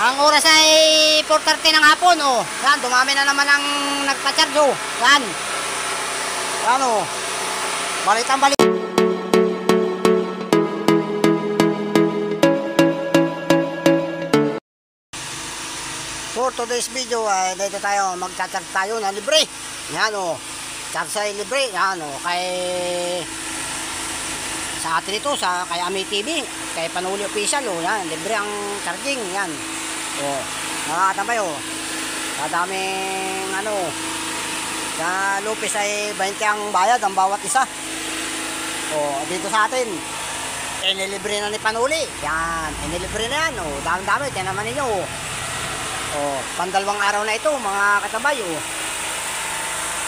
Ang oras ay 4:30 ng hapon, oh. Yan, dumami na naman ang nagpa-charge, oh. Yan. Yan, oh. Balitang balik. For today's video, dito tayo, mag-charge tayo na libre. Yan, oh. Charge ay libre. Yan, oh. Sa atin ito, kay Ami TV, kay Panuli Official, oh. Yan, libre ang charging. Yan. Oh, nakakatambay, oh. Kadaming sa Lupis ay 20 ang bayad ang bawat isa. Oh, dito sa atin inilibre na ni Panuli. Yan, inilibre na yan, oh. Dami-dami, tinaman ninyo, oh. Oh, pandalawang araw na ito mga katabay, oh.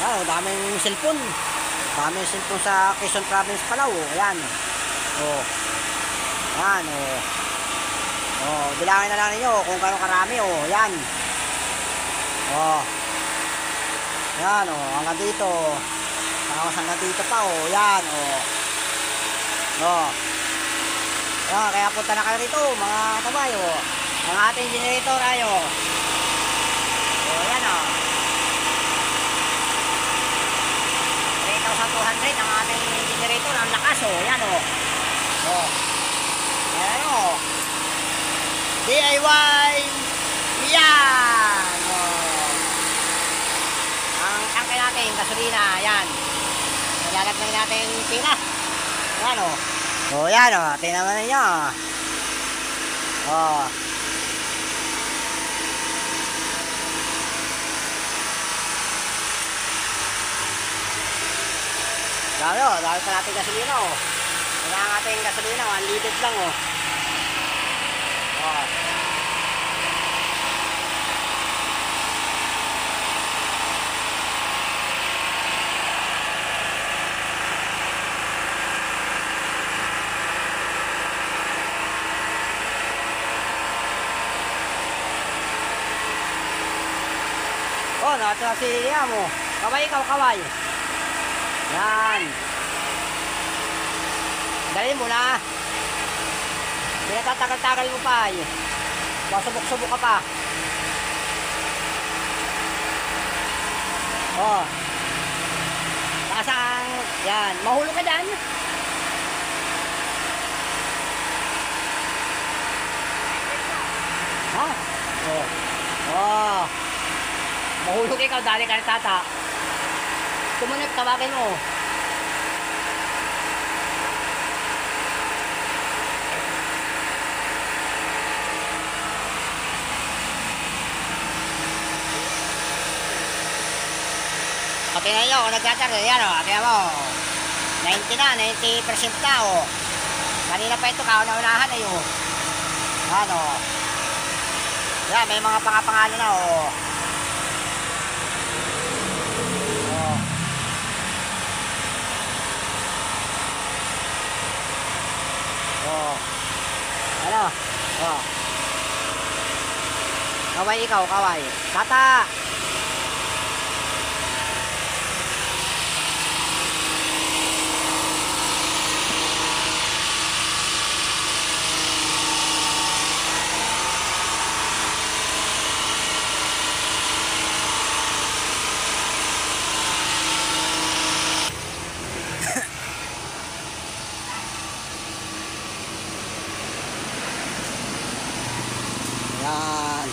Yan, oh, daming cellphone. Daming cellphone sa Quezon Province pala, oh. Yan. Oh. Yan, oh. Oh, bilangin na lang ninyo kung gano'ng karami, oh. Yan. Oh. Yan, oh, hanggang dito. Tapos hanggang dito pa, oh. Yan, oh. Oh. Yan, kaya punta na kayo rito, mga katabay, oh. Ang ating generator ay, oh. Oh, yan, oh. 3,200 ang ating generator. Ang lakas, oh. Yan, oh. Oh. Yan, oh. DIY. Yan, oh. Ang tangke natin, gasolina. Yan. Nilalagay natin pila. Yan, oh. Oh, yan, oh. Tingnan mo ninyo. Oh. Dami, oh. Dami pa natin gasolina, oh. Yan ang ating gasolina, 1 liter lang, oh. Oh. Oh, nato na si Amo. Kaway ikaw, kaway. Yan. Dalhin mo na. Pinatatagal-tagal mo pa, eh. Pasubok-subok ka pa. Oh. Pasang, yan. Mahulog ka dyan. Ha? Oh. Oh. Mahulog ikaw, dali ka na tata. Tumunip, tawagin mo. Tingnan nyo, kung nagkacharge, yan, o, tingnan mo, 90 na, 90% na, o. Kanina pa ito, kauna-unahan, ay, o. Yan, o. Yan, may mga pangapangalo na, o. Oh. Ano? Oh. Kaway ikaw, kaway. Tata! Yan.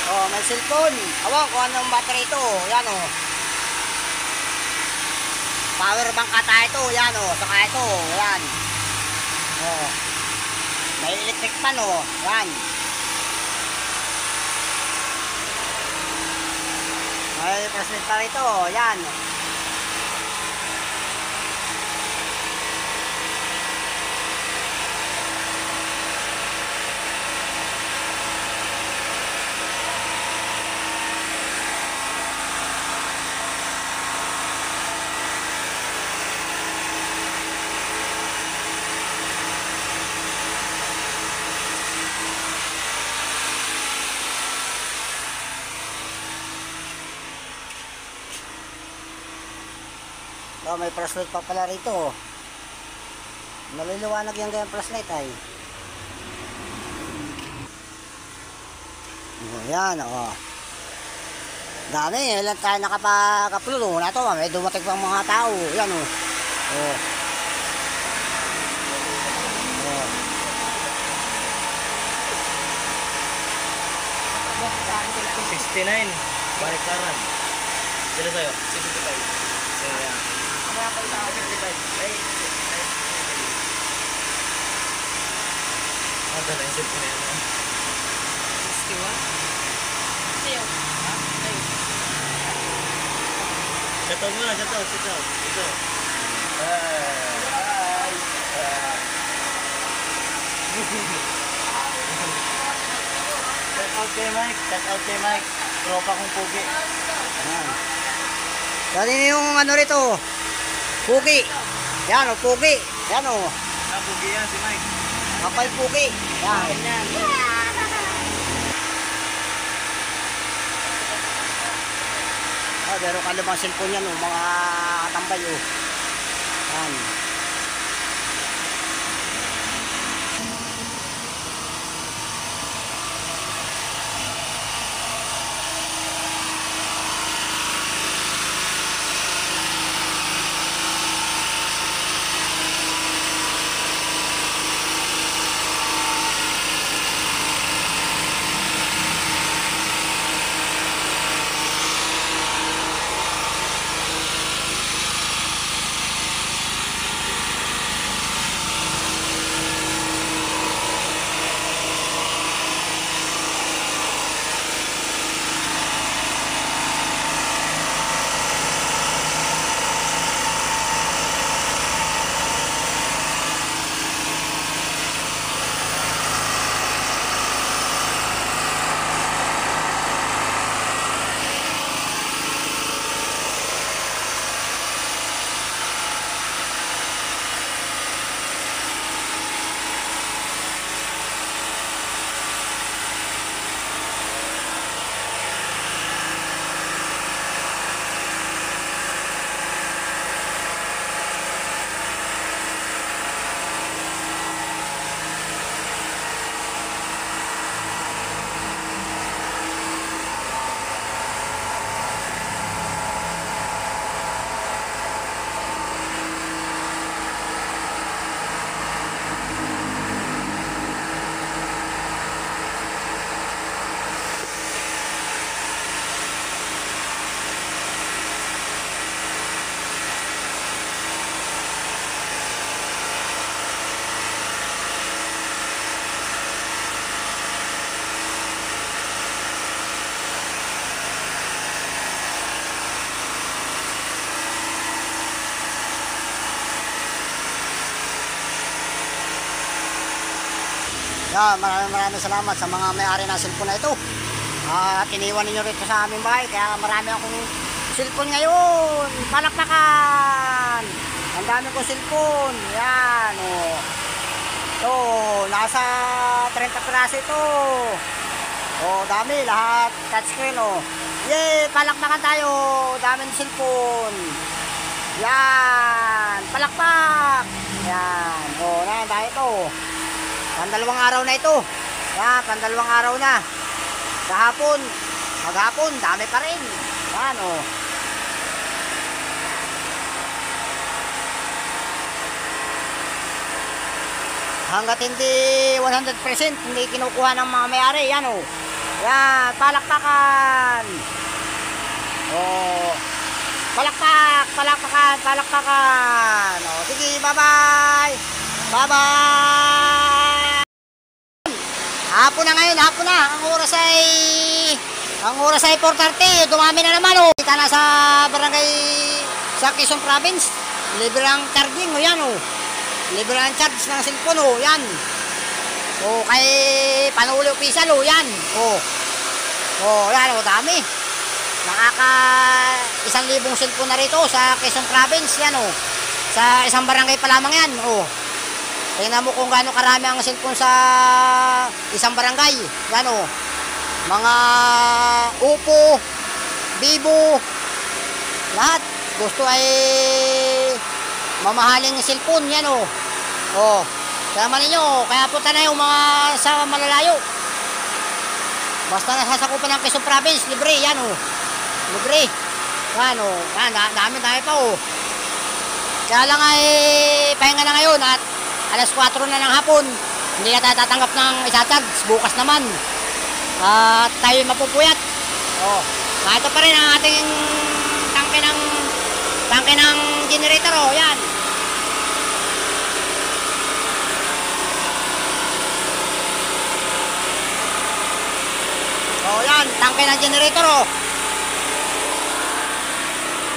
Oh, may cellphone. Awan kung anong battery ito. Yan, oh. power bank ata ito. Yan o. Saka ito. Yan. O. May electric pan o. Yan. May flashlight pa rito. Yan. Oh, may flashlight pa pala rito. Naliliwanag yung ganyan flashlight ay. Oh, yan oh. Dami, ilan tayo nakapag-upload oh. Na to, may dumating pang mga tao. Yan oh. Oh. Oh. 69 Barikaran. Sila sa'yo? 65. Kaya kamaya pa isa 55. Ay dala yung cellphone na yan. 61? Sa'yo? Ha? Sa'yo? Shoutout mo na, shoutout. Ito. Shoutout kay Mike. Tropa kong pugi. Ayan. Dali yung ano rito. Pugi. Yan o, pugi. Yan o. Pugi yan si Mike. Kapal pugi. Yan. Yan. Meron ka lumang cellphone yan o, mga katambay o. Yan. Yan, maraming salamat sa mga may-ari ng cellphone na ito. At iniwan ninyo rito sa aming bahay. Kaya marami akong cellphone ngayon. Palakpakan! Ang dami kong cellphone. Yan, oh. Ito, nasa 30 piraso ito. Oh, dami, lahat touchscreen, oh. Yay, palakpakan tayo. Daming cellphone. Yan, palakpak. Yan, oh, dahil ito. Pandalawang araw na ito. Yan, pandalawang araw na. Kahapon, maghapon, dami pa rin. Yan, oh. Hanggat hindi 100% hindi kinukuha ng mga may-ari. Yan, oh. Yan, palakpakan. Oh. Palakpak, palakpakan, palakpakan. O, sige, bye-bye. Bye-bye. Hapon na ngayon, hapon na. Ang oras ay 4:30. Dumami na naman, o. Kita na sa barangay sa Quezon Province. Libre ang charging, o yan, o. Libre ang charge ng cellphone, o. Yan. O, kay Panuli Official, o. Yan. O, yan, o. Dami. Nakaka 1,000 cellphone na rito sa Quezon Province. Yan, o. Sa isang barangay pa lamang yan, o. Tingnan mo kung gaano karami ang cellphone sa isang barangay. Yan, o. Mga Oppo, Vivo, lahat. Gusto ay mamahaling cellphone. Yan, o. O. Kaya man ninyo, kaya punta na yung mga sa malalayo. Basta nasasakupan ng Quezon Province, libre. Yan, o. Libre. Yan, o. Yan, dami pa, o. Kaya lang ay pahinga na ngayon at alas 4 na ng hapon. Hindi na tayo tatanggap ng isa-charge. Bukas naman. At tayo mapupuyat. O. Ito pa rin ang ating tangke ng generator, o. Yan. O, yan. Tangke ng generator, o.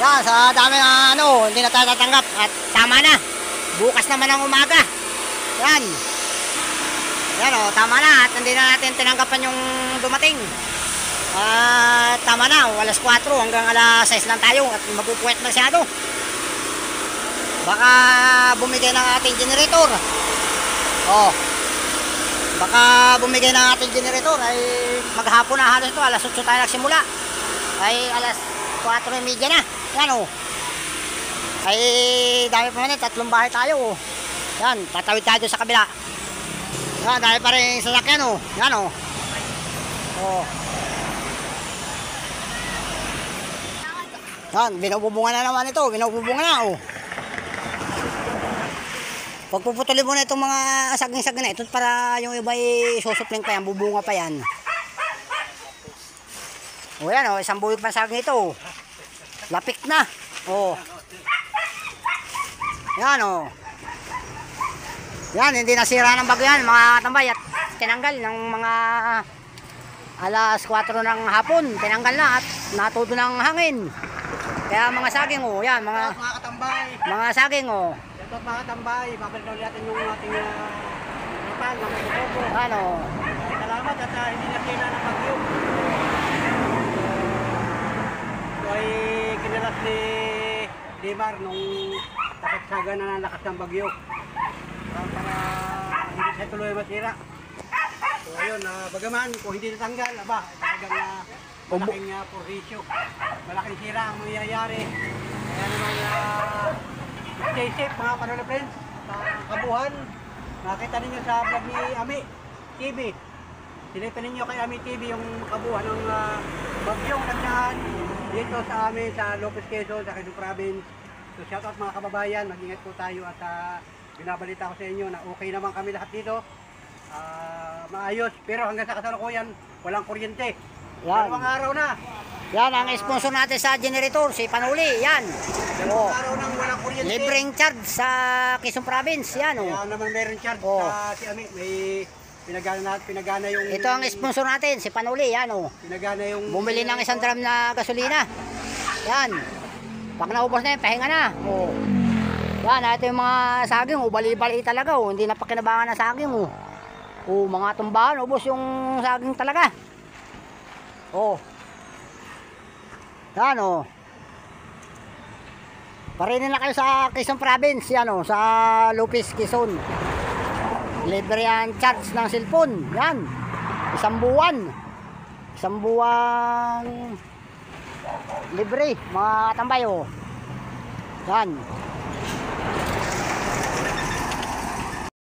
Yan, sa dami ng hindi na tayo tatanggap. At tama na. Bukas naman ang umaga. Yan. Yan, o, tama na. At hindi na natin tinanggapan yung dumating. Tama na. Alas 4 hanggang alas 6 lang tayo. At mapupuwet masyado. Baka bumigay ng ating generator. O. Baka bumigay ng ating generator. Ay maghapon na halos ito. Alas 8 tayo nagsimula. Ay alas 4:30 na. Yan, o. Ay dami pa man, 3 bahay tayo, o. Yan, tatawid tayo sa kabila. Yan, dami pa rin sasakyan, o. Yan, o. O. Yan, binububunga na naman ito. Binububunga na, o. Pagpuputulin mo na itong mga saging-saging na ito para yung iba ay susupling pa yan, bubunga pa yan. O yan, o, isang buwig pa saging ito. Lapik na. O. Yan, o. Yan, hindi nasira ng bagyo yan, mga katambay. At tinanggal ng mga alas 4 ng hapon. Tinanggal na at natudo ng hangin. Kaya mga saging, o. Yan, mga katambay. Mga saging, o. Ito mga katambay. Babalik daw natin yung ating napal ng Kokobo. Ano? Salamat at hindi nasira ng bagyo. Ay kinalas ni Dimar nung takot-saga na nalakas ng bagyo para hindi siya tuloy masira. So ayun, bagaman kung hindi natanggal, talagang malaking porsisyo, malaking sira ang mangyayari. Kaya naman stay safe mga Panuli friends sa Kabuhan. Nakita ninyo sa vlog ni Ami TV. Silipin ninyo kay Ami TV yung Kabuhan ng bagyong nagdaan dito sa amin sa Lopez Quezon, sa Quezon Province. So shoutout mga kababayan, mag-ingat po tayo at binabalita ko sa inyo na okay naman kami lahat dito. Maayos, pero hanggang sa kasalukuyan walang kuryente. Yan. 2 araw na. Yan ang sponsor natin sa generator, si Panuli. Yan. 2 araw nang walang kuryente. Libreng charge sa Quezon Province. Yan, o. Kaya naman meron charge sa si Ami. May pinagana yung... Ito ang sponsor natin, si Panuli. Yan, o. Pinagana yung... Bumili ng 1 drum na gasolina. Yan. Pag naubos na yun, pahinga na. O. Yan, ito yung mga saging. O, bali-bali talaga. O. Hindi na pakinabangan na saging. O. O, mga tumbahan. Ubos yung saging talaga. O. Yan, o. Parinin na kayo sa Quezon Province. Yan, o. Sa Lopez, Quezon. Libre ang charge ng cellphone. Yan. 1 buwan. 1 buwan libre mga tambay, o. Yan.